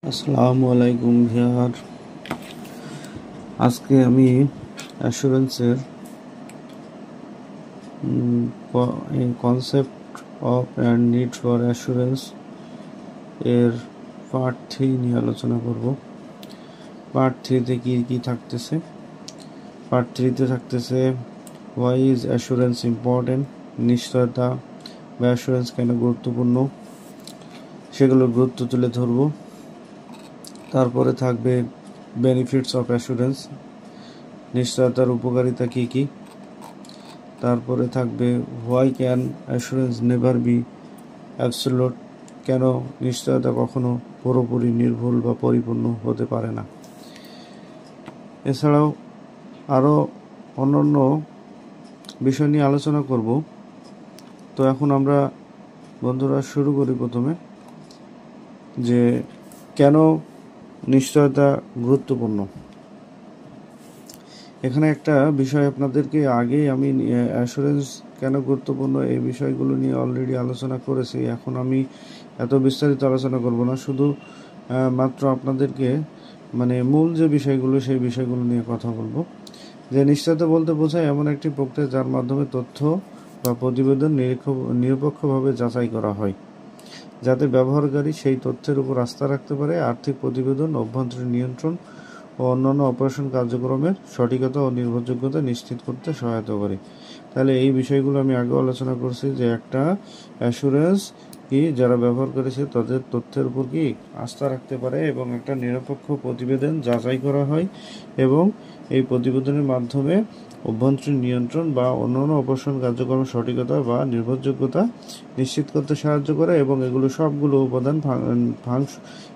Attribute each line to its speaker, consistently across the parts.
Speaker 1: আসসালামু আলাইকুম ভিউয়ার। আজকে আমি অ্যাসুরেন্সের concept of and need for assurance এর পার্ট 3 নিয়ে আলোচনা করব। পার্ট 3-তে কি থাকতেছে? পার্ট 3-তে থাকতেছে হোয়াই ইজ অ্যাসুরেন্স ইম্পর্টেন্ট, নিশ্চয়তা বা অ্যাসুরেন্স কেন গুরুত্বপূর্ণ, সেগুলোর গুরুত্ব তুলে ধরব। তারপরে থাকবে বেনিফিটস অফ অ্যাসুরেন্স, নিশ্চয়তার উপকারিতা কি কি। তারপরে থাকবে why can assurance never be absolute, কেন নিশ্চয়তা কখনো পুরোপুরি নির্ভুল বা পরিপূর্ণ হতে পারে না। এছাড়াও আরও অন্যান্য বিষয় নিয়ে আলোচনা করব। তো এখন আমরা বন্ধুরা শুরু করি প্রথমে যে কেন নিশ্চয়তা গুরুত্বপূর্ণ। এখানে একটা বিষয় আপনাদেরকে আগেই আমি অ্যাসুরেন্স কেন গুরুত্বপূর্ণ এই বিষয়গুলো নিয়ে অলরেডি আলোচনা করেছি। এখন আমি এত বিস্তারিত আলোচনা করব না, শুধু মাত্র আপনাদেরকে মূল যে বিষয়গুলো সেই বিষয়গুলো নিয়ে কথা বলবো। যে নিশ্চয়তা বলতে বোঝায় এমন একটি প্রক্রিয়া যার মাধ্যমে তথ্য বা প্রতিবেদন নিরপেক্ষভাবে যাচাই করা হয়, যাতে ব্যবহারকারী সেই তথ্যের উপর আস্থা রাখতে পারে। আর্থিক প্রতিবেদন, অভ্যন্তরীণ নিয়ন্ত্রণ ও অন্যান্য অপারেশন কার্যক্রমের সঠিকতা ও নির্ভরযোগ্যতা নিশ্চিত করতে সহায়তা করে। তাহলে এই বিষয়গুলো আমি আগেও আলোচনা করছি যে একটা অ্যাসুরেন্স কি যারা ব্যবহার করেছে তাদের তথ্যের উপর কি আস্থা রাখতে পারে এবং একটা নিরপেক্ষ প্রতিবেদন যাচাই করা হয় এবং এই প্রতিবেদনের মাধ্যমে অভ্যন্তরীণ নিয়ন্ত্রণ বা অন্যান্য অপারেশন কার্যক্রমের সঠিকতা বা নির্ভরযোগ্যতা নিশ্চিত করতে সাহায্য করে এবং এগুলো সবগুলো উপাদান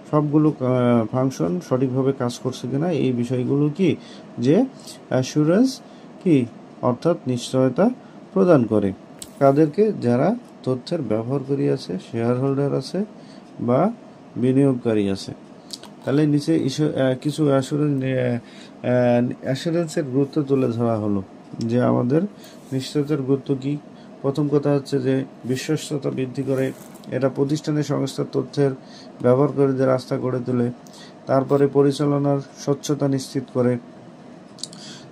Speaker 1: সবগুলো ফাংশন সঠিকভাবে কাজ করছে কিনা এই বিষয়গুলো কি যে অ্যাসুরেন্স কি অর্থাৎ নিশ্চয়তা প্রদান করে কাদেরকে, যারা তথ্যের ব্যবহারকারী আছে, শেয়ার হোল্ডার আছে বা বিনিয়োগকারী আছে। তাহলে নিচে কিছু অ্যাসুরেন্সের গুরুত্ব তুলে ধরা হলো যে আমাদের নিশ্চয়তার গুরুত্ব কি। প্রথম কথা হচ্ছে যে বিশ্বস্ততা বৃদ্ধি করে, এটা প্রতিষ্ঠানের সংস্থার তথ্যের ব্যবহারকারীদের আস্থা গড়ে তোলে। তারপরে পরিচালনার স্বচ্ছতা নিশ্চিত করে,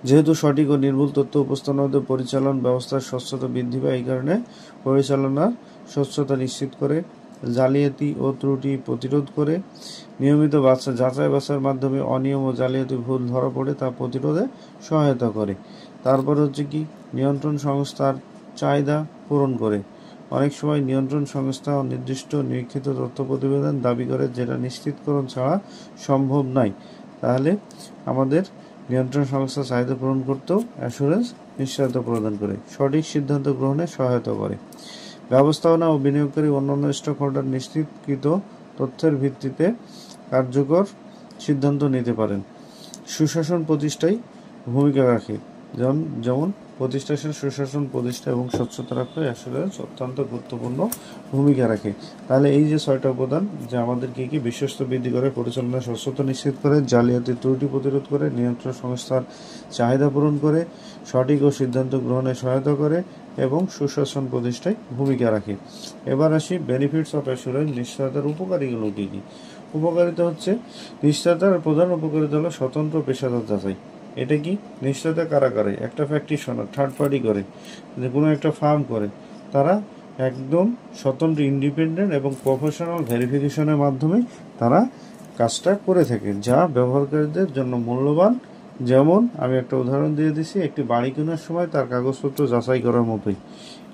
Speaker 1: যেহেতু সঠিক ও নির্ভুল তথ্য উপস্থাপনের পরিচালন ব্যবস্থার স্বচ্ছতা বৃদ্ধি পায়, এই কারণে পরিচালনার স্বচ্ছতা নিশ্চিত করে। জালিয়াতি ও ত্রুটি প্রতিরোধ করে, নিয়মিত যাচাই বাছাইয়ের মাধ্যমে অনিয়ম ও জালিয়াতি ভুল ধরা পড়ে তা প্রতিরোধে সহায়তা করে। তারপর হচ্ছে কি নিয়ন্ত্রণ সংস্থার চাহিদা পূরণ করে। অনেক সময় নিয়ন্ত্রণ সংস্থা নির্দিষ্ট নিরীক্ষিত তথ্য প্রতিবেদন দাবি করে যেটা নিশ্চিতকরণ ছাড়া সম্ভব নয়। তাহলে আমাদের নিয়ন্ত্রণ সংস্থা চাহিদা পূরণ করতেও অ্যাসুরেন্স নিশ্চয়তা প্রদান করে। সঠিক সিদ্ধান্ত গ্রহণে সহায়তা করে। ব্যবস্থাপনা ও বিনিয়োগকারী অন্যান্য স্টক হোল্ডার নিশ্চিতকৃত তথ্যের ভিত্তিতে কার্যকর সিদ্ধান্ত নিতে পারেন। সুশাসন প্রতিষ্ঠায় ভূমিকা রাখে, যেমন প্রতিষ্ঠানের সুশাসন প্রতিষ্ঠা এবং স্বচ্ছতা রাখতে অ্যাসুরেন্স অত্যন্ত গুরুত্বপূর্ণ ভূমিকা রাখে। তাহলে এই যে 6টা উপাদান যে আমাদেরকে কি বিশ্বস্ত বৃদ্ধি করে, পরিচালনা স্বচ্ছতা নিশ্চিত করে, জালিয়াতি ত্রুটি প্রতিরোধ করে, নিয়ন্ত্রণ সংস্থার চাহিদা পূরণ করে, সঠিক ও সিদ্ধান্ত গ্রহণে সহায়তা করে এবং সুশাসন প্রতিষ্ঠায় ভূমিকা রাখে। এবার আসি বেনিফিটস অফ অ্যাসুরেন্স, নিশ্চয়তার উপকারীগুলো কী কী। উপকারিতা হচ্ছে নিশ্চয়তার প্রধান উপকারিতা হলো স্বতন্ত্র পেশাদার যাচাই। এটা কি নিশ্চয়তা কারা করে? একটা প্র্যাকটিশনার থার্ড পার্টি করে, যে কোনো একটা ফার্ম করে, তারা একদম স্বতন্ত্র ইন্ডিপেন্ডেন্ট এবং প্রফেশনাল ভেরিফিকেশনের মাধ্যমে তারা কাজটা করে থাকে, যা ব্যবহারকারীদের জন্য মূল্যবান। যেমন আমি একটা উদাহরণ দিয়ে দিচ্ছি, একটি বাড়ি কেনার সময় তার কাগজপত্র যাচাই করার মতোই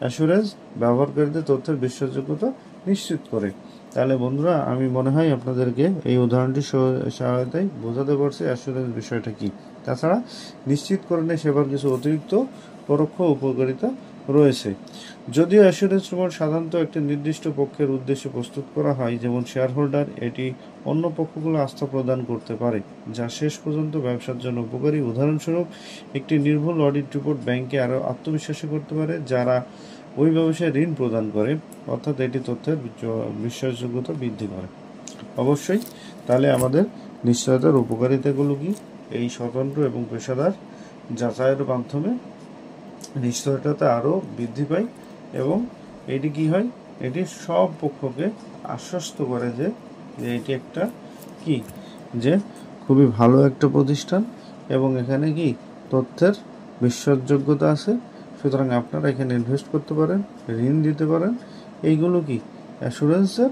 Speaker 1: অ্যাসুরেন্স ব্যবহারকারীদের তথ্যের বিশ্বাসযোগ্যতা নিশ্চিত করে। তাহলে বন্ধুরা, আমি মনে হয় আপনাদেরকে এই উদাহরণটির সহায়তায় বোঝাতে পারছি অ্যাসুরেন্স বিষয়টা কি। তাছাড়া নিশ্চিতকরণে সেবার কিছু অতিরিক্ত পরোক্ষ উপকারিতা রয়েছে। যদিও অ্যাসুরেন্স রিপোর্ট সাধারণত একটি নির্দিষ্ট পক্ষের উদ্দেশ্যে প্রস্তুত করা হয়, যেমন শেয়ার হোল্ডার, এটি অন্য পক্ষগুলো আস্থা প্রদান করতে পারে, যা শেষ পর্যন্ত ব্যবসার জন্য উপকারী। উদাহরণস্বরূপ, একটি নির্ভুল অডিট রিপোর্ট ব্যাংকে আরও আত্মবিশ্বাসী করতে পারে যারা ওই ব্যবসায় ঋণ প্রদান করে, অর্থাৎ এটি তথ্যের বিশ্বাসযোগ্যতা বৃদ্ধি করে। অবশ্যই তাহলে আমাদের নিশ্চয়তার উপকারিতাগুলো কি? এই স্বতন্ত্র এবং পেশাদার যাচাইয়ের মাধ্যমে নিশ্চয়তা আরও বৃদ্ধি পায় এবং এটি কি হয়, এটি সব পক্ষকে আশ্বস্ত করে যে এটি একটা কি যে খুবই ভালো একটা প্রতিষ্ঠান এবং এখানে কি তথ্যের বিশ্বাসযোগ্যতা আছে, সুতরাং আপনারা এখানে ইনভেস্ট করতে পারেন, ঋণ দিতে পারেন। এইগুলো কি অ্যাসুরেন্সের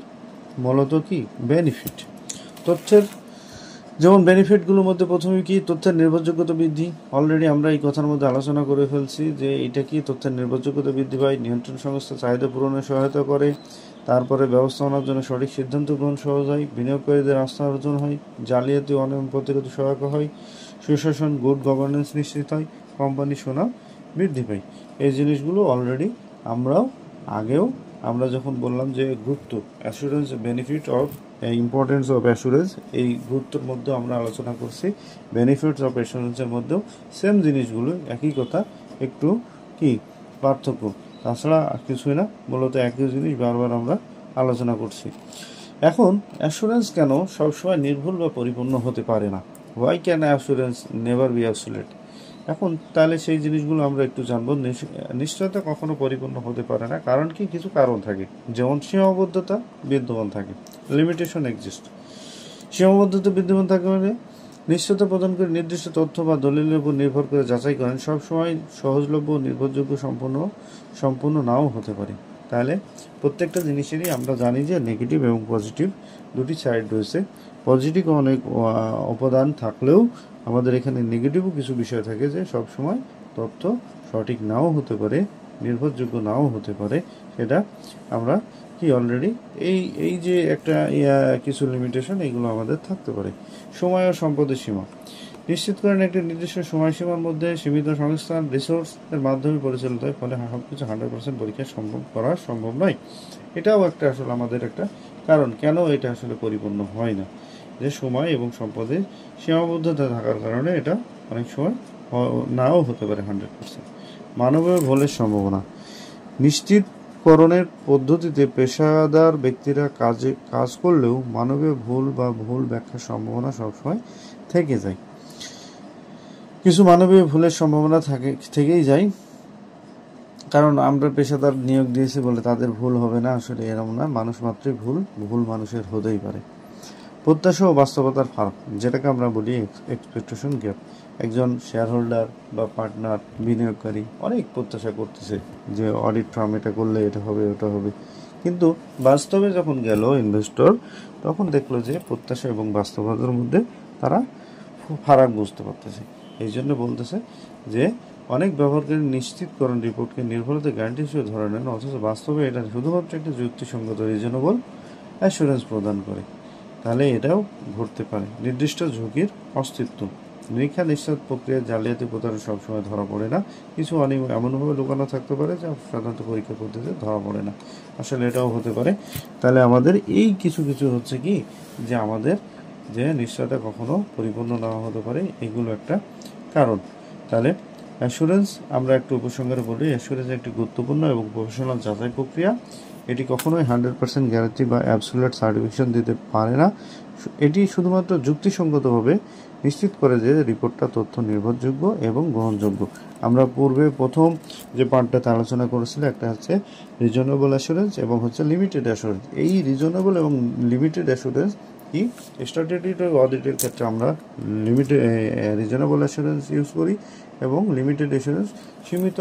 Speaker 1: মূলত কি বেনিফিট। তথ্যের যেমন বেনিফিটগুলোর মধ্যে প্রথমে কি তথ্যের নির্ভরযোগ্যতা বৃদ্ধি। অলরেডি আমরা এই কথার মধ্যে আলোচনা করে ফেলছি যে এটা কি তথ্যের নির্ভরযোগ্যতা বৃদ্ধি পায়, নিয়ন্ত্রণ সংস্থা চাহিদা পূরণে সহায়তা করে, তারপরে ব্যবস্থাপনার জন্য সঠিক সিদ্ধান্ত গ্রহণ সহজ হয়, বিনিয়োগকারীদের আস্থা অর্জন হয়, জালিয়াতি অনিয়ম প্রতিরোধে সহায়ক হয়, সুশাসন গুড গভর্নেন্স নিশ্চিত হয়, কোম্পানি সুনাম বৃদ্ধি পায়। এই জিনিসগুলো অলরেডি আমরাও আগেও আমরা যখন বললাম যে গুরুত্ব assurance benefit of importance of assurance, এই গুরুত্বের মধ্যে আমরা আলোচনা করছি। বেনিফিটস অফ অ্যাসুরেন্সের মধ্যেও সেম জিনিসগুলো, একই কথা, একটু কি পার্থক্য, তাছাড়া কিছুই না, মূলত একই জিনিস বারবার আমরা আলোচনা করছি। এখন অ্যাসুরেন্স কেন সবসময় নির্ভুল বা পরিপূর্ণ হতে পারে না? Why can assurance never be absolute? এখন তাহলে সেই জিনিসগুলো আমরা একটু জানবো। নিশ্চয়তা কখনো পরিপূর্ণ হতে পারে না, কারণ কি কিছু কারণ থাকে, যেমন সীমাবদ্ধতা বিদ্যমান থাকে, লিমিটেশন এক্সিস্ট। সীমাবদ্ধতা বিদ্যমান থাকে মানে নিশ্চয়তা প্রদান করে নির্দিষ্ট তথ্য বা দলিলের উপর নির্ভর করে যাচাই করেন, সবসময় সহজলভ্য নির্ভরযোগ্য সম্পূর্ণ নাও হতে পারে। তাহলে প্রত্যেকটা জিনিসেরই আমরা জানি যে নেগেটিভ এবং পজিটিভ দুটি সাইড রয়েছে। পজিটিভ অনেক উপাদান থাকলেও আমাদের এখানে নেগেটিভও কিছু বিষয় থাকে, যে সবসময় তথ্য সঠিক নাও হতে পারে, নির্ভরযোগ্য নাও হতে পারে। সেটা আমরা কি অলরেডি এই যে একটা কিছু লিমিটেশন, এগুলো আমাদের থাকতে পারে। সময় ও সম্পদের সীমা নিশ্চিত করেন একটি নির্দিষ্ট সময়সীমার মধ্যে সীমিত সংস্থান রিসোর্সের মাধ্যমে পরিচালিত হয়, ফলে সবকিছু 100% পরীক্ষা করা সম্ভব নয়। এটাও একটা আসলে আমাদের একটা কারণ কেন এটা আসলে পরিপূর্ণ হয় না, যে সময় এবং সম্পদের সীমাবদ্ধতা থাকার কারণে এটা অনেক সময় নাও হতে পারে 100%। মানবীয় ভুলের সম্ভাবনা নিশ্চিতকরণের পদ্ধতিতে পেশাদার ব্যক্তিরা কাজ করলেও মানবীয় ভুল বা ভুল ব্যাখ্যার সম্ভাবনা সবসময় থেকে যায়। কিছু মানবীয় ভুলের সম্ভাবনা থেকেই যায়, কারণ আমরা পেশাদার নিয়োগ দিয়েছি বলে তাদের ভুল হবে না, আসলে এরকম না। মানুষ মাত্রই ভুল মানুষের হতেই পারে। প্রত্যাশা ও বাস্তবতার ফারাক, যেটাকে আমরা বলি এক্সপেকটেশন গ্যাপ। একজন শেয়ার হোল্ডার বা পার্টনার, বিনিয়োগকারী অনেক প্রত্যাশা করতেছে যে অডিট ফার্ম এটা করলে এটা হবে ওটা হবে, কিন্তু বাস্তবে যখন গেল ইনভেস্টর, তখন দেখলো যে প্রত্যাশা এবং বাস্তবতার মধ্যে তারা ফারাক বুঝতে পারতেছে। এই জন্য বলতেছে যে অনেক ব্যবহারকারী নিশ্চিতকরণ রিপোর্টকে নির্ভরতা গ্যারান্টি হিসেবে ধরে নেন, অথচ বাস্তবে এটা শুধুমাত্র একটি যুক্তিসঙ্গত রিজনেবল অ্যাসুরেন্স প্রদান করে। তাহলে এটাও ঘটতে পারে। নির্দিষ্ট ঝুঁকির অস্তিত্ব নিরীক্ষা নিশ্চিত প্রক্রিয়ায় জালিয়াতি প্রতারণা সবসময় ধরা পড়ে না। কিছু অনিয়ম এমনভাবে লুকানো থাকতে পারে যা সাধারণত পরীক্ষা পদ্ধতিতে ধরা পড়ে না, আসলে এটাও হতে পারে। তাহলে আমাদের এই কিছু হচ্ছে কি, যে আমাদের যে নিশ্চয়তা কখনো পরিপূর্ণ না হতে পারে, এগুলো একটা কারণ। তাহলে অ্যাসুরেন্স আমরা একটু উপসংহারে বলি, অ্যাসুরেন্স একটি গুরুত্বপূর্ণ এবং প্রফেশনাল যাচাই প্রক্রিয়া। এটি কখনোই 100% গ্যারান্টি বা অ্যাবসোলিউট সার্টিফিকেশন দিতে পারে না। এটি শুধুমাত্র যুক্তিসঙ্গতভাবে নিশ্চিত করে যে রিপোর্টটা তথ্য নির্ভরযোগ্য এবং গ্রহণযোগ্য। আমরা পূর্বে প্রথম যে পার্টটাতে আলোচনা করেছিল, একটা হচ্ছে রিজনেবল অ্যাসুরেন্স এবং হচ্ছে লিমিটেড অ্যাসুরেন্স। এই রিজনেবল এবং লিমিটেড অ্যাসুরেন্স কি, স্ট্যাটিউটরি অডিটের ক্ষেত্রে আমরা রিজনেবল অ্যাসুরেন্স ইউজ করি, এবং লিমিটেড অ্যাসুরেন্স সীমিত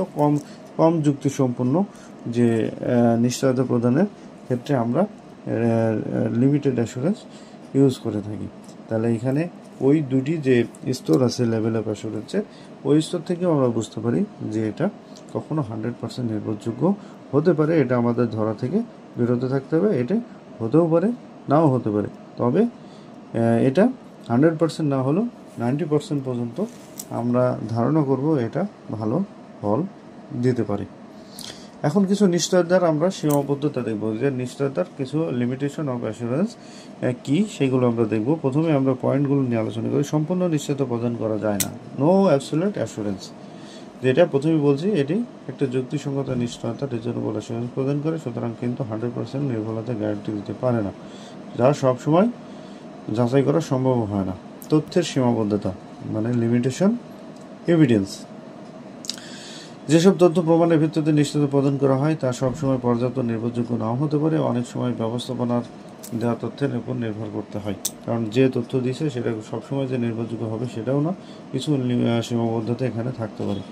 Speaker 1: কম যুক্তিসম্পন্ন যে নিশ্চয়তা প্রদানের ক্ষেত্রে আমরা লিমিটেড অ্যাসুরেন্স ইউজ করে থাকি। তাহলে এখানে ওই দুটি যে স্তর আছে লেভেল অফ অ্যাসুরেন্সের, ওই স্তর থেকেও আমরা বুঝতে পারি যে এটা কখনো 100% নির্ভরযোগ্য হতে পারে। এটা আমাদের ধরা থেকে বিরত থাকতে হবে। এটা হতেও পারে, নাও হতে পারে, তবে এটা 100% না হলেও 90% পর্যন্ত আমরা ধারণা করব এটা ভালো ফল দিতে পারে। এখন কিছু নিশ্চয়তার আমরা সীমাবদ্ধতা দেখব, যে নিশ্চয়তার কিছু লিমিটেশন অফ অ্যাসুরেন্স কি, সেগুলো আমরা দেখব। প্রথমে আমরা পয়েন্টগুলো নিয়ে আলোচনা করি। সম্পূর্ণ নিশ্চয়তা প্রদান করা যায় না, নো অ্যাবসোলিউট অ্যাসুরেন্স। যেটা প্রথমে বলছি, এটি একটা যুক্তিসঙ্গত নিশ্চয়তা রিজনেবল অ্যাসুরেন্স প্রদান করে, সুতরাং কিন্তু 100% নির্ভুলতা গ্যারান্টি দিতে পারে না, যা সবসময় যাচাই করা সম্ভব হয় না। তথ্যের সীমাবদ্ধতা মানে লিমিটেশন এভিডেন্স, যেসব তথ্য প্রমাণের ভিত্তিতে নিশ্চয়তা প্রদান করা হয় তা সবসময় পর্যাপ্ত নির্ভরযোগ্য নাও হতে পারে। অনেক সময় ব্যবস্থাপনার দেওয়া তথ্যের উপর নির্ভর করতে হয়, কারণ যে তথ্য দিছে সেটা সবসময় যে নির্ভরযোগ্য হবে সেটাও না, কিছু সীমাবদ্ধতা এখানে থাকতে পারে।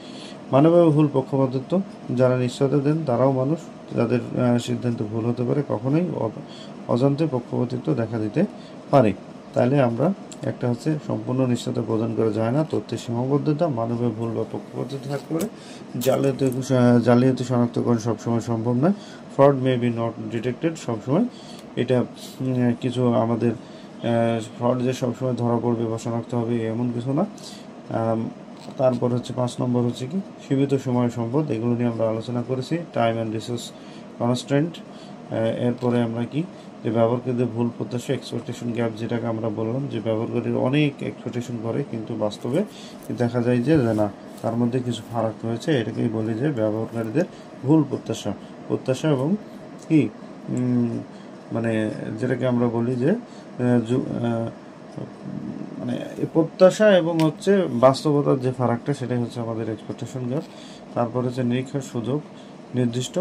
Speaker 1: মানবীয় ভুল পক্ষপাতিত্ব, যারা নিশ্চয়তা দেন তারাও মানুষ, যাদের সিদ্ধান্ত ভুল হতে পারে, কখনোই অজান্তে পক্ষপাতিত্ব দেখা দিতে পারে। তাহলে আমরা একটা হচ্ছে সম্পূর্ণ নিশ্চয়তা প্রদান করা যায় না, তথ্যের সীমাবদ্ধতা, মানবীয় ভুল বা পক্ষপাতিত্ব থাকতে পারে, জালিয়াতি শনাক্তকরণ সবসময় সম্ভব নয়, fraud may be not detected, সবসময় এটা কিছু আমাদের ফ্রড যে সবসময় ধরা পড়বে বা শনাক্ত হবে এমন কিছু না। তারপর হচ্ছে 5 নম্বর হচ্ছে কি সীমিত সময় সম্পদ, এগুলো নিয়ে আমরা আলোচনা করেছি, টাইম অ্যান্ড রিসোর্স কনস্ট্রেন্ট। এরপরে আমরা কি যে ব্যবহারকারীদের ভুল প্রত্যাশা, এক্সপেকটেশন গ্যাপ, যেটাকে আমরা বললাম যে ব্যবহারকারীর অনেক এক্সপেকটেশন করে কিন্তু বাস্তবে দেখা যায় যে না, তার মধ্যে কিছু ফারাক রয়েছে, এটাকেই বলি যে ব্যবহারকারীদের ভুল প্রত্যাশা এবং কি মানে যেটাকে আমরা বলি যে মানে প্রত্যাশা এবং হচ্ছে বাস্তবতার যে ফারাকটা, সেটাই হচ্ছে আমাদের এক্সপেকটেশন গ্যাপ। তারপর হচ্ছে নিরীক্ষার সুযোগ, নির্দিষ্ট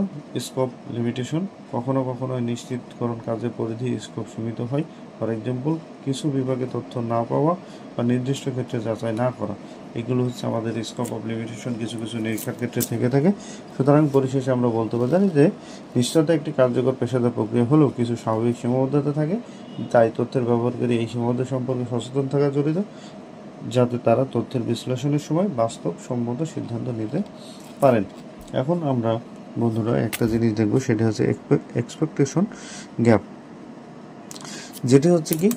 Speaker 1: স্কোপ লিমিটেশন, কখনো কখনো নিশ্চিতকরণ কাজের পরিধি স্কোপ সীমিত হয়। ফর এক্সাম্পল, কিছু বিভাগে তথ্য না পাওয়া বা নির্দিষ্ট ক্ষেত্রে যাচাই না করা, এগুলো হচ্ছে আমাদের স্কোপ অফ লিমিটেশন কিছু কিছু নিরীক্ষার ক্ষেত্রে থেকে থাকে। সুতরাং পরিশেষে আমরা বলতে পারি যে নিশ্চয়তা একটি কার্যকর পেশাদার প্রক্রিয়া হলেও কিছু স্বাভাবিক সীমাবদ্ধতা থাকে, তাই তথ্যের ব্যবহারকারী এই সীমাবদ্ধতা সম্পর্কে সচেতন থাকা জড়িত, যাতে তারা তথ্যের বিশ্লেষণের সময় বাস্তবসম্মত সিদ্ধান্ত নিতে পারেন। এখন আমরা বন্ধুরা একটা জিনিস দেখব, সেটা হচ্ছে এক্সপেকটেশন গ্যাপ, যেটি হচ্ছে কি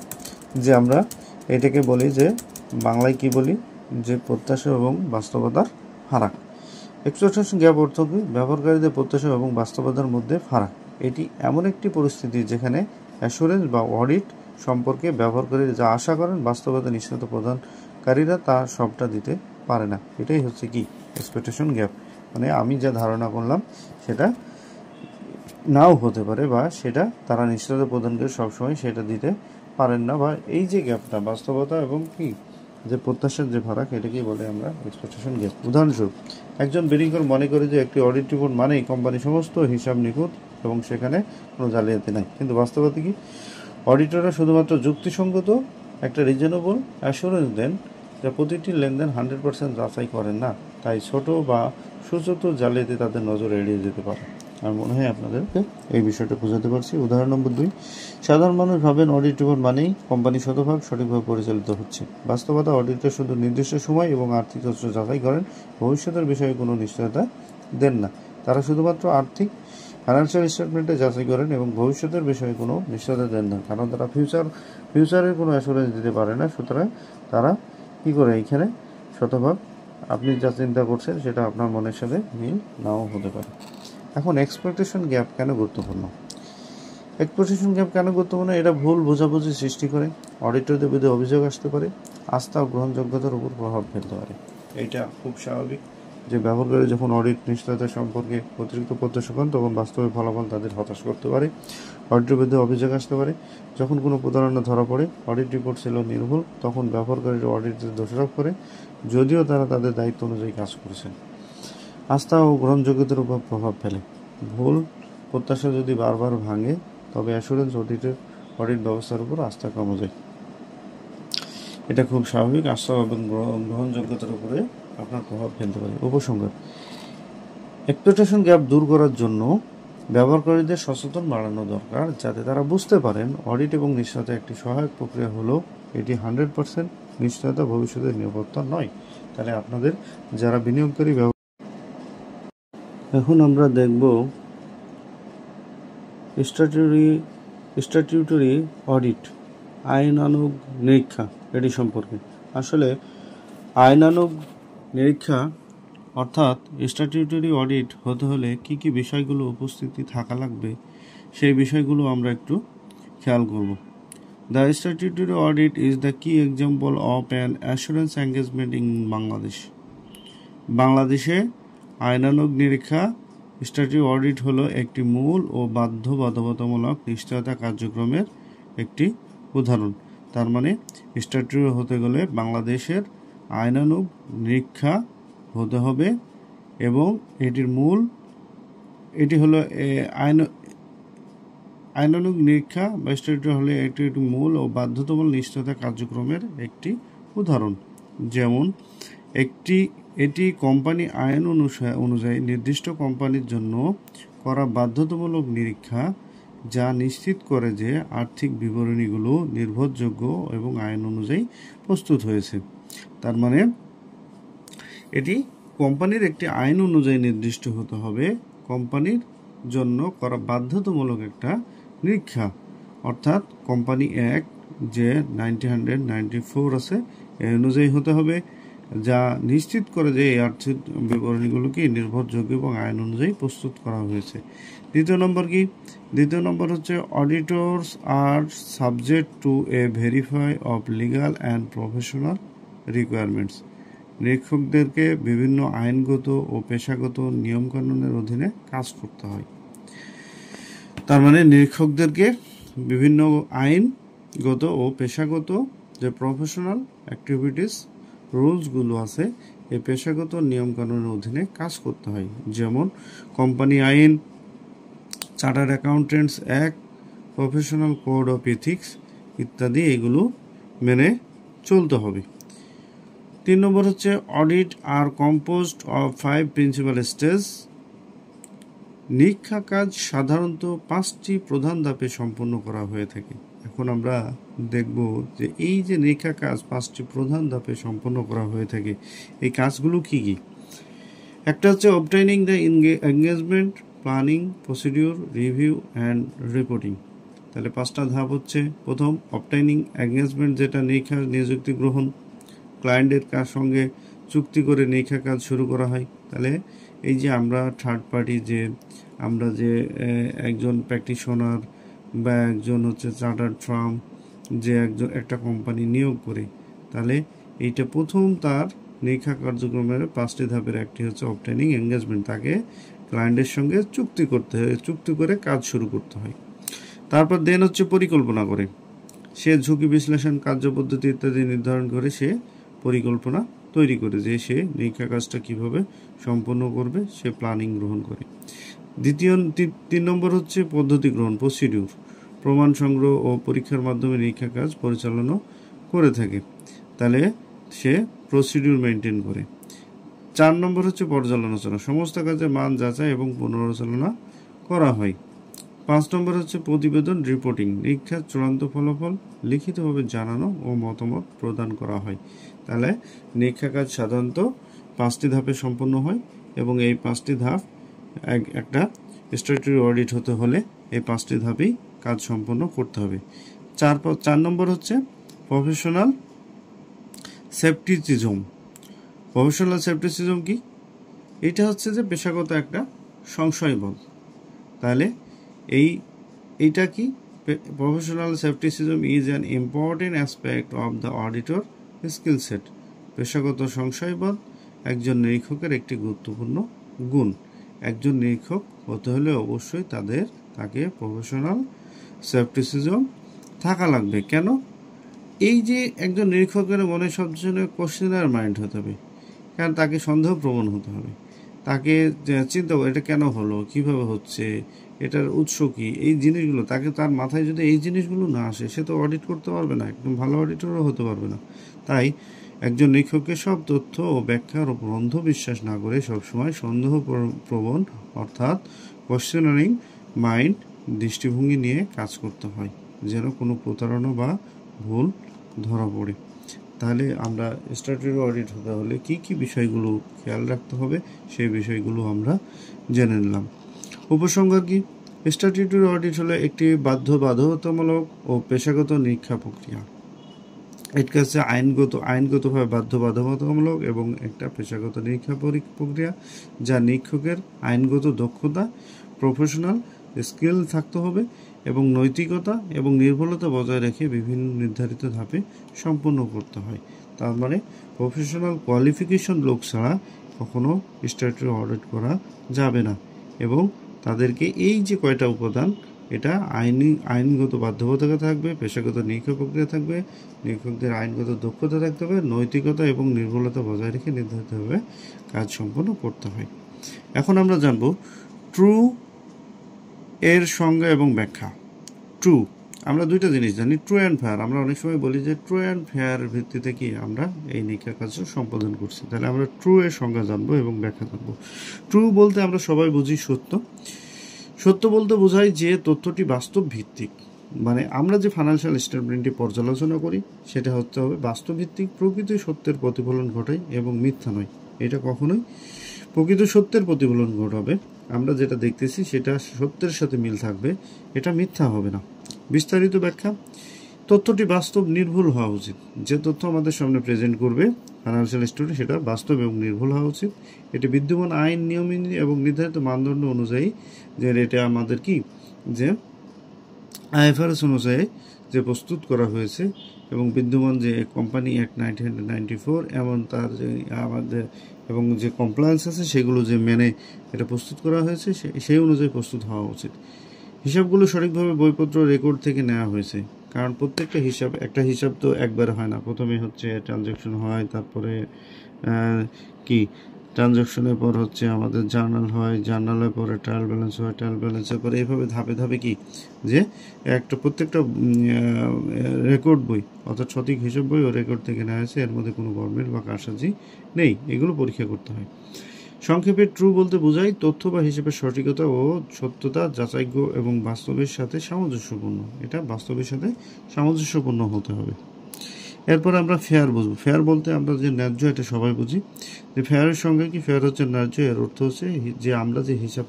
Speaker 1: যে আমরা এটাকে বলি যে বাংলায় কি বলি যে প্রত্যাশা এবং বাস্তবতার ফারাক। এক্সপেকটেশন গ্যাপ অর্থ কি ব্যবহারকারীদের প্রত্যাশা এবং বাস্তবতার মধ্যে ফারাক। এটি এমন একটি পরিস্থিতি যেখানে অ্যাসুরেন্স বা অডিট সম্পর্কে ব্যবহারকারীরা যা আশা করেন বাস্তবতা নিশ্চয়তা প্রদানকারীরা তা সবটা দিতে পারে না। এটাই হচ্ছে কি এক্সপেকটেশন গ্যাপ, মানে আমি যা ধারণা করলাম সেটা নাও হতে পারে, বা সেটা তারা নিশ্চয়তা প্রদান করে সবসময় সেটা দিতে পারেন না, বা এই যে গ্যাপটা বাস্তবতা এবং কি যে প্রত্যাশার যে ফারাক, এটাকেই বলে আমরা এক্সপেকটেশন গ্যাপ। উদাহরণস্বরূপ, একজন বিনিয়োগকারী মনে করে যে একটি অডিট রিপোর্ট মানেই কোম্পানির সমস্ত হিসাব নিখুঁত এবং সেখানে কোনো জালিয়াতি নাই, কিন্তু বাস্তবতা কি অডিটররা শুধুমাত্র যুক্তিসঙ্গত একটা রিজনেবল অ্যাসুরেন্স দেন, যা প্রতিটি লেনদেন 100% যাচাই করেন না, তাই ছোট বা সুচতুর জালিয়াতি তাদের নজর এড়িয়ে যেতে পারে। আমার মনে হয় আপনাদেরকে এই বিষয়টা বোঝাতে পারছি। উদাহরণ নম্বর 2, সাধারণ মানুষ ভাবেন অডিট রিপোর্ট মানেই কোম্পানি শতভাগ সঠিকভাবে পরিচালিত হচ্ছে। বাস্তবতা অডিটর শুধু নির্দিষ্ট সময় এবং আর্থিক তথ্য যাচাই করেন, ভবিষ্যতের বিষয়ে কোনো নিশ্চয়তা দেন না। তারা শুধুমাত্র আর্থিক ফাইন্যান্সিয়াল স্টেটমেন্টে যাচাই করেন এবং ভবিষ্যতের বিষয়ে কোনো নিশ্চয়তা দেন না, কারণ তারা ফিউচারের কোনো অ্যাসুরেন্স দিতে পারে না। সুতরাং তারা কী করে এইখানে শতভাগ আপনি যা চিন্তা করছেন সেটা আপনার মনের সাথে মিল নাও হতে পারে। এখন এক্সপেকটেশন গ্যাপ কেন গুরুত্বপূর্ণ? এক্সপেকটেশন গ্যাপ কেন গুরুত্বপূর্ণ? এটা ভুল বোঝাবুঝি সৃষ্টি করে, অডিটরদের বিরুদ্ধে অভিযোগ আসতে পারে, আস্থা ও গ্রহণযোগ্যতার উপর প্রভাব ফেলতে পারে। এটা খুব স্বাভাবিক যে ব্যবহারকারী যখন অডিট নিশ্চয়তা সম্পর্কে অতিরিক্ত প্রত্যাশা করেন তখন বাস্তবে ফলাফল তাদের হতাশ করতে পারে। অডিটের বিরুদ্ধে অভিযোগ আসতে পারে, যখন কোনো প্রতারণা ধরা পড়ে, অডিট রিপোর্ট ছিল নির্ভুল, তখন ব্যবহারকারীরা অডিটদের দোষারোপ করে যদিও তারা তাদের দায়িত্ব অনুযায়ী কাজ করেছেন। আস্থা ও গ্রহণযোগ্যতার উপর প্রভাব ফেলে, ভুল প্রত্যাশা যদি বারবার ভাঙে তবে অ্যাসুরেন্স অডিট ব্যবস্থার উপর আস্থা কমে যায়। এটা খুব স্বাভাবিক, আস্থা এবং গ্রহণযোগ্যতার উপরে আপনার প্রভাব ফেলতে পারে। উপসংহার, এক্সপেকটেশন গ্যাপ দূর করার জন্য ব্যবহারকারীদের সচেতন বাড়ানো দরকার, যাতে তারা বুঝতে পারেন অডিট এবং নিশ্চয়তা একটি সহায়ক প্রক্রিয়া হলো, এটি 100% নিশ্চয়তা ভবিষ্যতের নিরাপত্তা নয়। তাহলে আপনাদের যারা বিনিয়োগকারী এখন আমরা দেখব স্ট্যাটিউটরি অডিট, আইনানুগ নিরীক্ষা, এটি সম্পর্কে। আসলে আইনানুগ নিরীক্ষা অর্থাৎ স্ট্যাটিউটরি অডিট হতে হলে কি কি বিষয়গুলো উপস্থিতি থাকা লাগবে সেই বিষয়গুলো আমরা একটু খেয়াল করব। The statutory audit is the key example of an assurance engagement in Bangladesh. বাংলাদেশে আইনানুগ নিরীক্ষা স্ট্যাটিউটরি অডিট হলো একটি মূল ও বাধ্যবাধকতামূলক নিশ্চয়তা কার্যক্রমের একটি উদাহরণ। তার মানে স্ট্যাটিউটরি হতে গেলে বাংলাদেশের আইনানুগ নিরীক্ষা হতে হবে এবং এটি হলো আইনানুগ নিরীক্ষা বা স্ট্যাটিউটরি হলে একটি মূল ও বাধ্যতামূলক নিশ্চয়তা কার্যক্রমের একটি উদাহরণ। যেমন এটি কোম্পানি আইন অনুযায়ী নির্দিষ্ট কোম্পানির জন্য করা বাধ্যতামূলক নিরীক্ষা, যা নিশ্চিত করে যে আর্থিক বিবরণীগুলো নির্ভরযোগ্য এবং আইন অনুযায়ী প্রস্তুত হয়েছে। তার মানে এটি কোম্পানির একটি আইন অনুযায়ী নির্দিষ্ট হতে হবে, কোম্পানির জন্য করা বাধ্যতামূলক একটা নিরীক্ষা। অর্থাৎ কোম্পানি অ্যাক্ট যে 1994 আছে এই অনুযায়ী হতে হবে, যা নিশ্চিত করে যে এই আর্থিক বিবরণীগুলোকে নির্ভরযোগ্য এবং আইন অনুযায়ী প্রস্তুত করা হয়েছে। দ্বিতীয় নম্বর হচ্ছে auditors are subject to a variety of legal and professional requirements. নিরীক্ষকদেরকে বিভিন্ন আইনগত ও পেশাগত নিয়মকানুনের অধীনে কাজ করতে হয়। তার মানে নিরীক্ষকদেরকে বিভিন্ন আইনগত ও পেশাগত যে প্রফেশনাল অ্যাক্টিভিটিস রুলসগুলো আছে এই পেশাগত নিয়মকানুনের অধীনে কাজ করতে হয়। যেমন কোম্পানি আইন, chartered accountants act, professional code of ethics ইত্যাদি এগুলো মেনে চলতে হবে। 3 নম্বর হচ্ছে audit are composed of 5 principal stage. নিরীক্ষা কাজ সাধারণত 5টি প্রধান ধাপে সম্পন্ন করা হয়ে থাকে। এখন আমরা দেখব যে এই যে নিরীক্ষা কাজ 5টি প্রধান ধাপে সম্পন্ন করা হয়ে থাকে, এই কাজগুলো কি কি? একটা হচ্ছে obtaining the engagement, planning, procedure, review and reporting. তাহলে 5টা ধাপ হচ্ছে, প্রথম অবটেইনিং এঙ্গেজমেন্ট, যেটা নিরীক্ষা নিযুক্তি গ্রহণ, ক্লায়েন্টের কার সঙ্গে চুক্তি করে নিরীক্ষা কাজ শুরু করা হয়। তাহলে এই যে আমরা থার্ড পার্টি আমরা যে একজন প্র্যাকটিশনার বা একজন হচ্ছে চার্টার্ড ফার্ম যে একটা কোম্পানি নিয়োগ করে, তাহলে এইটা প্রথম তার নিরীক্ষা কার্যক্রমের 5টি ধাপের একটি হচ্ছে অবটেইনিং এঙ্গেজমেন্ট। তাকে ক্লায়েন্টের সঙ্গে চুক্তি করে কাজ শুরু করতে হয়। তারপর দেন হচ্ছে পরিকল্পনা করে, সে ঝুঁকি বিশ্লেষণ, কার্যপদ্ধতি ইত্যাদি নির্ধারণ করে সে পরিকল্পনা তৈরি করে যে সে নিরীক্ষা কাজটা কিভাবে সম্পন্ন করবে, সে প্ল্যানিং গ্রহণ করে। 3 নম্বর হচ্ছে পদ্ধতি গ্রহণ, প্রসিডিউর, প্রমাণ সংগ্রহ ও পরীক্ষার মাধ্যমে নিরীক্ষা কাজ পরিচালনা করে থাকে। তাহলে সে প্রসিডিউর মেনটেন করে। 4 নম্বর হচ্ছে পর্যালোচনা, সমস্ত কাজের মান যাচাই এবং পুনরালোচনা করা হয়। 5 নম্বর হচ্ছে প্রতিবেদন, রিপোর্টিং, নিরীক্ষার চূড়ান্ত ফলাফল লিখিতভাবে জানানো ও মতামত প্রদান করা হয়। তাহলে নিরীক্ষা কাজ সাধারণত 5টি ধাপে সম্পন্ন হয় এবং এই 5টি ধাপ একটা স্ট্যাটিউটরি অডিট হতে হলে এই 5টি ধাপেই কাজ সম্পন্ন করতে হবে। 4 নম্বর হচ্ছে প্রফেশনাল সেফটিসিজম। প্রফেশনাল সেফটিসিজম কি? এটা হচ্ছে যে পেশাগত একটা সংশয়বোধ। তাহলে এইটা কি? Professional scepticism is an important aspect of the auditor skill set. পেশাগত সংশয়বোধ একজন নিরীক্ষকের একটি গুরুত্বপূর্ণ গুণ। একজন নিরীক্ষক হতে হলে অবশ্যই তাকে প্রফেশনাল সেফটিসিজম থাকা লাগবে। কেন? এই যে একজন নিরীক্ষকের মনে সবসময় কোশ্চেনার মাইন্ড হতে হবে, কারণ তাকে সন্দেহ প্রবণ হতে হবে, তাকে চিন্তা করে এটা কেন হলো, কিভাবে হচ্ছে, এটার উৎস কি, এই জিনিসগুলো তার মাথায় যদি এই জিনিসগুলো না আসে সে তো অডিট করতে পারবে না, একদম ভালো অডিটরও হতে পারবে না। তাই একজন নিরীক্ষককে সব তথ্য ও ব্যাখ্যার উপর অন্ধ বিশ্বাস না করে সবসময় সন্দেহ প্রবণ অর্থাৎ কোশ্চেনারিং মাইন্ড দৃষ্টিভঙ্গি নিয়ে কাজ করতে হয়, যেন কোনো প্রতারণা বা ভুল ধরা পড়ে। তাহলে আমরা স্ট্যাটিউটরি অডিট হতে হলে কি কি বিষয়গুলো খেয়াল রাখতে হবে সেই বিষয়গুলো আমরা জেনে নিলাম। উপসংহার কি? স্ট্যাটিউটরি অডিট হলো একটি বাধ্যবাধকতামূলক ও পেশাগত নিরীক্ষা প্রক্রিয়া। এর কাছে আইনগতভাবে বাধ্যবাধকতামূলক এবং একটা পেশাগত নিরীক্ষা প্রক্রিয়া, যা নিরীক্ষকের আইনগত দক্ষতা, প্রফেশনাল স্কিল থাকতে হবে এবং নৈতিকতা এবং নির্ভুলতা বজায় রেখে বিভিন্ন নির্ধারিত ধাপে সম্পন্ন করতে হয়। তার মানে প্রফেশনাল কোয়ালিফিকেশন লোক ছাড়া কখনো স্ট্যাটিউটরি অডিট করা যাবে না। এবং তাদেরকে এই যে কয়টা উপাদান, এটা আইনগত বাধ্যবাধকতা থাকবে, পেশাগত নিরীক্ষা প্রক্রিয়া থাকবে, নিরীক্ষকদের আইনগত দক্ষতা থাকতে হবে, নৈতিকতা এবং নির্ভুলতা বজায় রেখে নির্ধারিতভাবে কাজ সম্পন্ন করতে হয়। এখন আমরা জানব ট্রু এর সংজ্ঞা এবং ব্যাখ্যা। ট্রু, আমরা দুইটা জিনিস জানি, ট্রু অ্যান্ড ফেয়ার। আমরা অনেক সময় বলি যে ট্রু অ্যান্ড ফেয়ার ভিত্তিতে কি আমরা এই নিরীক্ষা কাজ সম্পাদন করছি। তাহলে আমরা ট্রু এর সংজ্ঞা জানবো এবং ব্যাখ্যা জানবো। ট্রু বলতে আমরা সবাই বুঝি সত্য। সত্য বলতে বোঝায় যে তথ্যটি বাস্তব ভিত্তিক, মানে আমরা যে ফাইন্যান্সিয়াল স্টেটমেন্টটি পর্যালোচনা করি সেটা হতে হবে বাস্তব ভিত্তিক, প্রকৃত সত্যের প্রতিফলন ঘটায় এবং মিথ্যা নয়। এটা কখনোই প্রকৃত সত্যের প্রতিফলন ঘটাবে, আমরা যেটা দেখতেছি সেটা সত্যের সাথে মিল থাকবে, এটা মিথ্যা হবে না। বিস্তারিত ব্যাখ্যা, তথ্যটি বাস্তব নির্ভুল হওয়া উচিত। যে তথ্য আমাদের সামনে প্রেজেন্ট করবে ফাইন্যান্সিয়াল স্টেটমেন্ট সেটা বাস্তব এবং নির্ভুল হওয়া উচিত। এটি বিদ্যমান আইন, নিয়ম এবং নির্ধারিত মানদণ্ড অনুযায়ী, যে এটা আমাদের কি যে আইএফআরএস অনুযায়ী যে প্রস্তুত করা হয়েছে এবং বিদ্যমান যে কোম্পানি অ্যাক্ট 1994 এমন তার যে আমাদের এবং যে কমপ্লায়েন্স আছে সেগুলো যে মেনে এটা প্রস্তুত করা হয়েছে সেই অনুযায়ী প্রস্তুত হওয়া উচিত। হিসাবগুলো সঠিকভাবে বইপত্র রেকর্ড থেকে নেওয়া হয়েছে, কারণ প্রত্যেকটা হিসাব, একটা হিসাব তো একবার হয় না। প্রথমে হচ্ছে ট্রানজ্যাকশন হয়, তারপরে কি ট্রানজ্যাকশনের পর হচ্ছে আমাদের জার্নাল হয়, জার্নালের পরে ট্রায়াল ব্যালেন্স হয়, ট্রায়াল ব্যালেন্সের পরে এইভাবে ধাপে ধাপে কি যে একটা প্রত্যেকটা রেকর্ড বই অর্থাৎ সঠিক হিসাব বই ও রেকর্ড থেকে নেওয়া হয়েছে, এর মধ্যে কোনো গভর্নমেন্ট বা কারসাজি নেই, এগুলো পরীক্ষা করতে হয়। সংক্ষেপে ট্রু বলতে বোঝায় তথ্য বা হিসেবের সঠিকতা ও সত্যতা যাচাইযোগ্য এবং বাস্তবের সাথে সামঞ্জস্যপূর্ণ। এটা বাস্তবের সাথে সামঞ্জস্যপূর্ণ হতে হবে। এরপর আমরা ফেয়ার বুঝবো। ফেয়ার বলতে আমরা যে ন্যায্য, এটা সবাই বুঝি। যে ফেয়ারের সঙ্গে কি, ফেয়ার হচ্ছে ন্যায্য, এর অর্থ হচ্ছে যে আমরা যে হিসাব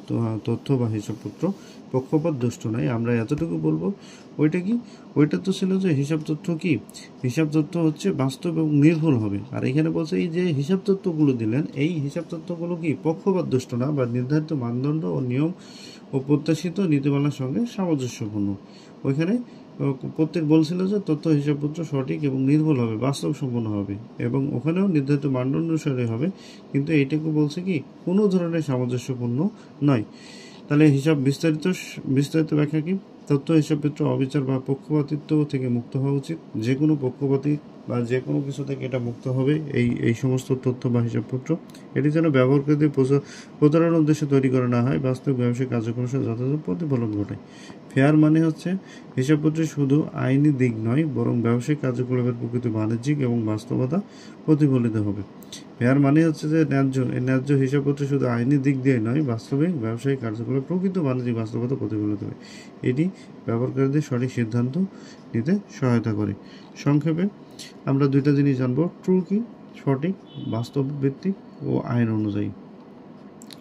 Speaker 1: তথ্য বা হিসাবপত্র পক্ষপাত দুষ্ট নয়, আমরা এতটুকু বলবো। ওইটা কি, ওইটা তো ছিল যে হিসাব তথ্য কি, হিসাব তথ্য হচ্ছে বাস্তব এবং নির্ভুল হবে। আর এখানে বলছে এই যে হিসাব তথ্যগুলো দিলেন, এই হিসাব তথ্যগুলো কি পক্ষপাত দুষ্ট না বা নির্ধারিত মানদণ্ড ও নিয়ম ও প্রত্যাশিত নীতিমালার সঙ্গে সামঞ্জস্যপূর্ণ। ওইখানে প্রত্যেক বলছিল যে তথ্য হিসাবপত্র সঠিক এবং নির্ভুল হবে, বাস্তবসম্পন্ন হবে এবং ওখানেও নির্ধারিত মানদণ্ড অনুসারে হবে, কিন্তু এইটাকে বলছে কি কোনো ধরনের সামঞ্জস্যপূর্ণ নয়। তাহলে হিসাব বিস্তারিত ব্যাখ্যা কি, তথ্য হিসাবপত্র অবিচার বা পক্ষপাতিত্ব থেকে মুক্ত হওয়া উচিত। যে কোনো পক্ষপাতী বা যে কোনো কিছু থেকে এটা মুক্ত হবে এই সমস্ত তথ্য বা হিসাবপত্র। এটি যেন ব্যবহারকারীদের প্রতারণার উদ্দেশ্যে তৈরি করা না হয়, বাস্তব ব্যবসায়িক কার্যক্রমের সাথে যথাযথ প্রতিফলন ঘটায়। ফেয়ার মানে হচ্ছে হিসাবপত্রে শুধু আইনি দিক নয়, বরং ব্যবসায়িক কার্যকলাপের প্রকৃত বাণিজ্যিক এবং বাস্তবতা প্রতিফলিত হবে। ফেয়ার মানে হচ্ছে যে ন্যায্য, এই ন্যায্য হিসাবপত্রে শুধু আইনি দিক দিয়ে নয়, বাস্তবিক ব্যবসায়িক কার্যকলাপ প্রকৃত বাণিজ্যিক বাস্তবতা প্রতিফলিত হবে। এটি ব্যবহারকারীদের সঠিক সিদ্ধান্ত নিতে সহায়তা করে। সংক্ষেপে আমরা দুইটা জিনিস জানবো, ট্রু কি, সঠিক, বাস্তব ভিত্তিক ও আইন অনুযায়ী।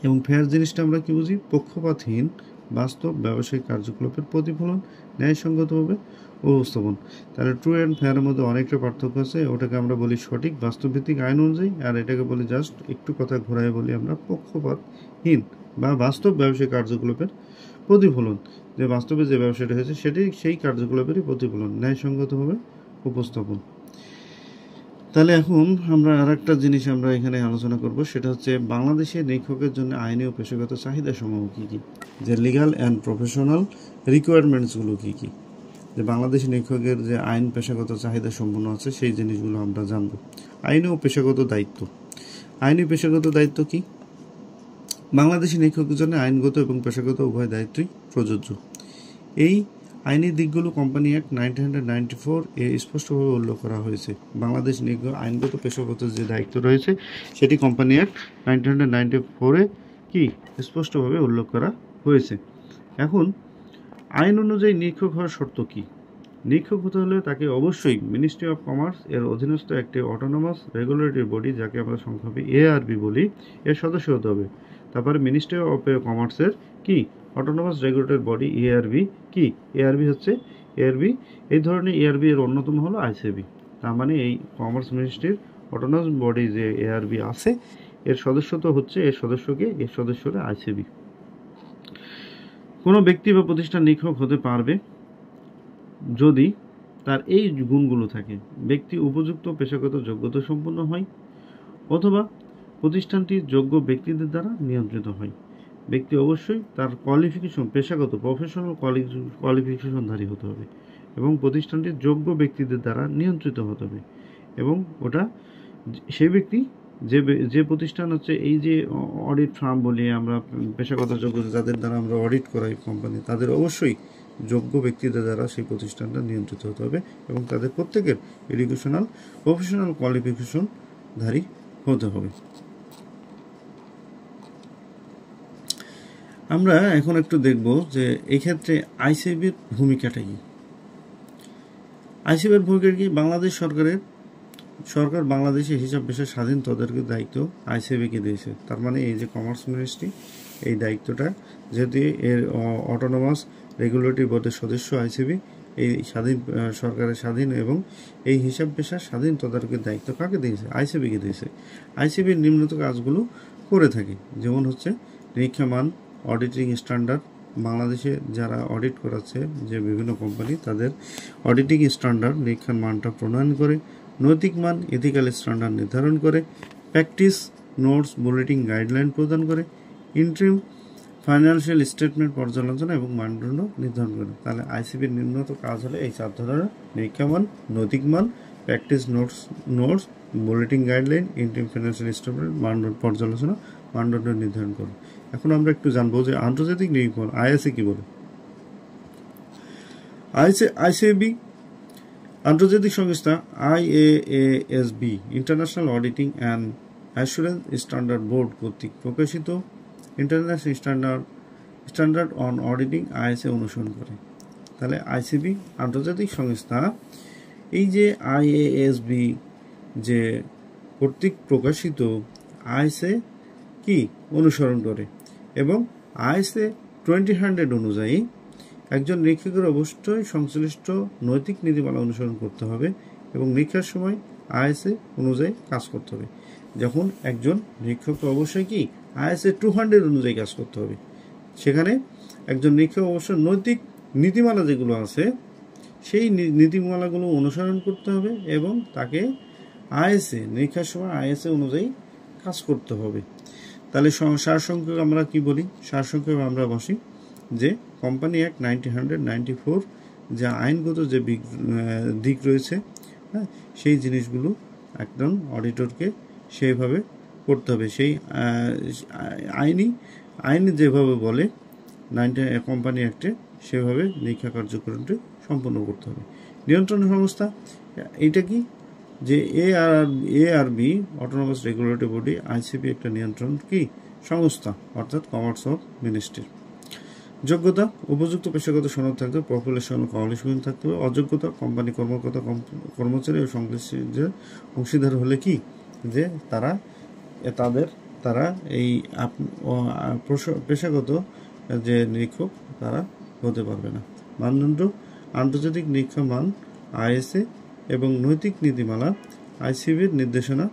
Speaker 1: এবং ফেয়ার জিনিসটা আমরা কি বুঝি, পক্ষপাতহীন, বাস্তব ব্যবসায়িক কার্যকলাপের প্রতিফলন, ন্যায়সঙ্গতভাবে উপস্থাপন। তাহলে ট্রু অ্যান্ড ফেয়ারের মধ্যে অনেকটা পার্থক্য আছে। ওটাকে আমরা বলি সঠিক, বাস্তবভিত্তিক, আইন অনুযায়ী, আর এটাকে বলি জাস্ট একটু কথা ঘোরায় বলি আমরা পক্ষপাতহীন বা বাস্তব ব্যবসায়িক কার্যকলাপের প্রতিফলন। যে বাস্তবে যে ব্যবসাটা হয়েছে সেটি সেই কার্যকলাপেরই প্রতিফলন, ন্যায়সঙ্গতভাবে উপস্থাপন। তাহলে এখন আমরা আর একটা জিনিস আমরা এখানে আলোচনা করব, সেটা হচ্ছে বাংলাদেশের নিরীক্ষকের জন্য আইনি ও পেশাগত চাহিদা সমূহ কী কী, যে লিগাল অ্যান্ড প্রফেশনাল রিকোয়ারমেন্টসগুলো কী কী, যে বাংলাদেশের নিরীক্ষকের যে আইন পেশাগত চাহিদা সম্পন্ন আছে সেই জিনিসগুলো আমরা জানব। আইনি ও পেশাগত দায়িত্ব। আইনি পেশাগত দায়িত্ব কি, বাংলাদেশের নিরীক্ষকের জন্য আইনগত এবং পেশাগত উভয় দায়িত্বই প্রযোজ্য। এই আইনি দিকগুলো কোম্পানি অ্যাক্ট 1994 এ স্পষ্টভাবে উল্লেখ করা হয়েছে। বাংলাদেশ আইনগত পেশাগত যে দায়িত্ব রয়েছে সেটি কোম্পানি অ্যাক্ট 1994 এ কি স্পষ্টভাবে উল্লেখ করা হয়েছে। এখন আইন অনুযায়ী নিরীক্ষক হওয়ার শর্ত কি, নিরীক্ষক হতে হলে তাকে অবশ্যই মিনিস্ট্রি অফ কমার্স এর অধীনস্থ একটি অটোনমাস রেগুলেটরি বডি, যাকে আমরা সংক্ষেপে এআরবি বলি, এর সদস্য হতে হবে। তারপরে মিনিস্ট্রি অফ কমার্সের কি অটোনমাস রেগুলেটরি বডি এআরবি কি, এআরবি হচ্ছে এআরবি, এই ধরনের এআরবি এর অন্যতম হলো আইসিবি। তার মানে এই কমার্স মিনিস্ট্রির অটোনমাস বডি যে এআরবি আছে এর সদস্য তো হচ্ছে, এর সদস্যকে, এর সদস্যরা আইসিবি। কোনো ব্যক্তি বা প্রতিষ্ঠান নিরীক্ষক হতে পারবে যদি তার এই গুণগুলো থাকে, ব্যক্তি উপযুক্ত পেশাগত যোগ্যতা সম্পন্ন হয় অথবা প্রতিষ্ঠানটি যোগ্য ব্যক্তিদের দ্বারা নিয়ন্ত্রিত হয়। ব্যক্তি অবশ্যই তার কোয়ালিফিকেশন, পেশাগত প্রফেশনাল কোয়ালিফিকেশনধারী হতে হবে এবং প্রতিষ্ঠানটির যোগ্য ব্যক্তিদের দ্বারা নিয়ন্ত্রিত হতে হবে। এবং ওটা সেই ব্যক্তি যে প্রতিষ্ঠান হচ্ছে এই যে অডিট ফার্ম বলি আমরা, পেশাগত যোগ্যতা যাদের দ্বারা আমরা অডিট করাই কোম্পানি, তাদের অবশ্যই যোগ্য ব্যক্তিদের দ্বারা সেই প্রতিষ্ঠানটা নিয়ন্ত্রিত হতে হবে এবং তাদের প্রত্যেকের এডুকেশনাল প্রফেশনাল কোয়ালিফিকেশনধারী হতে হবে। আমরা এখন একটু দেখব যে এই ক্ষেত্রে আইসিবির ভূমিকাটা কি। আইসিবির ভূমিকা কি? বাংলাদেশ সরকার বাংলাদেশে হিসাব বিশেষ স্বাধীন তদারকির দায়িত্ব আইসিবিকে দিয়েছে। তার মানে এই যে কমার্স মিনিস্ট্রি এই দায়িত্বটা যেহেতু এর অটোনমাস রেগুলেটরি বোর্ডের সদস্য আইসিবি, এই স্বাধীন সরকারের স্বাধীন এবং এই হিসাব পেশার স্বাধীন তদারকির দায়িত্ব কাকে দিয়েছে? আইসিবিকে দিয়েছে। আইসিবির নিম্নলিখিত কাজগুলো করে থাকে, যেমন হচ্ছে নিরীক্ষা মান, অডিটিং স্ট্যান্ডার্ড, বাংলাদেশে যারা অডিট করাচ্ছে যে বিভিন্ন কোম্পানি তাদের অডিটিং স্ট্যান্ডার্ড নিরীক্ষার মানটা প্রণয়ন করে, নৈতিক মান এথিক্যাল স্ট্যান্ডার্ড নির্ধারণ করে, প্র্যাকটিস নোটস বুলেটিন গাইডলাইন প্রদান করে, ইন্টারিম ফাইন্যান্সিয়াল স্টেটমেন্ট পর্যালোচনা এবং মানদণ্ড নির্ধারণ করে। তাহলে আইসিবির নিম্নতর কাজ হলে এই 4 ধরনের: নিরীক্ষা মান, নৈতিক মান, practice notes bulletin guideline, interim financial statement, মানদণ্ড পর্যালোচনা, মানদণ্ড নির্ধারণ করে। এখন আমরা একটু জানবো যে আন্তর্জাতিক নিরীক্ষণ আইএসএ কি বলে। আইসিবি আন্তর্জাতিক সংস্থা IAASB international auditing and assurance standard board কর্তৃক প্রকাশিত international standard on auditing ISA অনুসরণ করে। তাহলে আইসিবি আন্তর্জাতিক সংস্থা এই যে IAASB যে কর্তৃক প্রকাশিত আইএসএ কি অনুসরণ করে এবং ISA 2000 অনুযায়ী একজন নিরীক্ষকের অবশ্যই সংশ্লিষ্ট নৈতিক নীতিমালা অনুসরণ করতে হবে এবং নিরীক্ষার সময় ISA অনুযায়ী কাজ করতে হবে। যখন একজন নিরীক্ষক অবশ্যই কি ISA 200 অনুযায়ী কাজ করতে হবে, সেখানে একজন নিরীক্ষক অবশ্যই নৈতিক নীতিমালা যেগুলো আছে সেই নীতিমালাগুলো অনুসরণ করতে হবে এবং তাকে ISA নিরীক্ষার সময় ISA অনুযায়ী কাজ করতে হবে। তাহলে সারসংক্ষেপ আমরা কি বলি? সারসংক্ষেপ আমরা বসি যে কোম্পানি অ্যাক্ট 1994 যে আইনগত যে দিক রয়েছে, হ্যাঁ, সেই জিনিসগুলো একদম অডিটরকে সেইভাবে করতে হবে। সেই আইনি যেভাবে বলে কোম্পানি অ্যাক্টে সেভাবে নিরীক্ষা কার্যক্রমটি সম্পন্ন করতে হবে। নিয়ন্ত্রণ সংস্থা এইটা কি? যে ARB autonomous regulatory body, ICB একটা নিয়ন্ত্রণ কি সংস্থা, অর্থাৎ কমার্স অফ মিনিস্ট্রি। যোগ্যতা উপযুক্ত পেশাগত সনদ থাকতে হবে, পপুলেশন কোয়ালিফিকেশন থাকতে হবে। অযোগ্যতা কোম্পানি কর্মচারী ও সংশ্লিষ্ট অংশীদার হলে কি যে তারা এই পেশাগত যে নিরীক্ষক তারা হতে পারবে না। মানদণ্ড আন্তর্জাতিক নিরীক্ষা মান ISA এবং নৈতিক নীতিমালা আইসিবির নির্দেশনা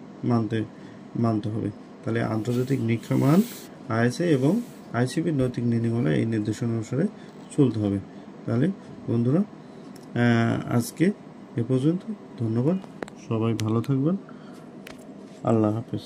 Speaker 1: মানতে হবে। তাহলে আন্তর্জাতিক নিরীক্ষা মান ISA এবং আইসিবির নৈতিক নীতিমালা এই নির্দেশনা অনুসারে চলতে হবে। তাহলে বন্ধুরা আজকে এ পর্যন্ত। ধন্যবাদ, সবাই ভালো থাকবেন। আল্লাহ হাফেজ।